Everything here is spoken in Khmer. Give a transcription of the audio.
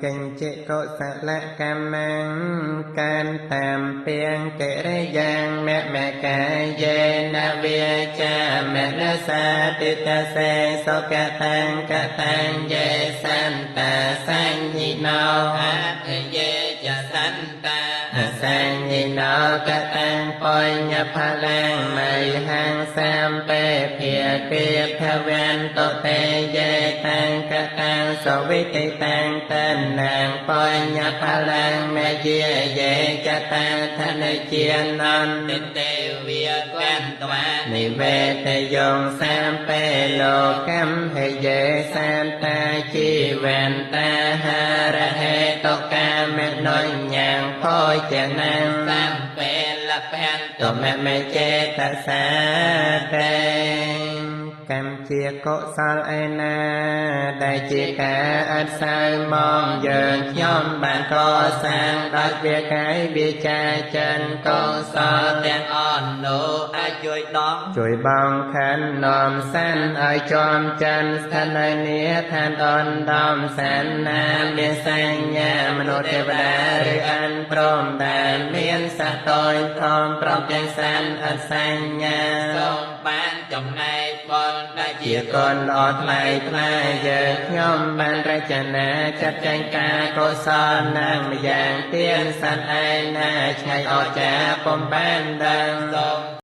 កិញ្ចិកុសលកម្មការតាមពាងកិរិយ៉ាងមកាយេនវាចាមនសាតិតសេសុគតាំងកតាំងយេសន្តាសញ្ញិណោអភយេចសន្តាសញ្ញិណោកតាំងបញ្ញផលាំងមហង្សាមពេភិកិភវន្តតេយេតាំងកតាំងសវិតិតាំងតនាងបញ្ញផលាំងមយាយេចតាធនជានន្ទទេវាកន្តវានិវេតយងសាមពេលោកម្មហេយេសន្តាជីវន្តាហារហេតុកាមេនុញ្ញังភោជនាងសាមពេលភន្តមេចេតសាតេកម្មជាកុសលឯណាដែលជាការអត់សើមកយើងខ្ញុំបានកសាងដោយវាកាយវាចាចិនកុសលទាំងអស់នោះអាចជួយបងខណ្ឌនាំសានឲ្យចំចិនស្ថិតនៅនាឋានអនដំសានណាមានសញ្ញាមនុស្សទេវតាឬអនព្រមដែលមានសត្វតូចធំព្រមទាំងសានអសញ្ញាសូមបានចំណែកបុណ្យដែលជាគុណល្អថ្លៃថ្លាយើងខ្ញុំបានរចនាចាត់ចែងការកុសលណាម្យ៉ាងទៀនសត្វឯណាឆ្ងាយអស្ចារ្យពុំបានដឹងសូម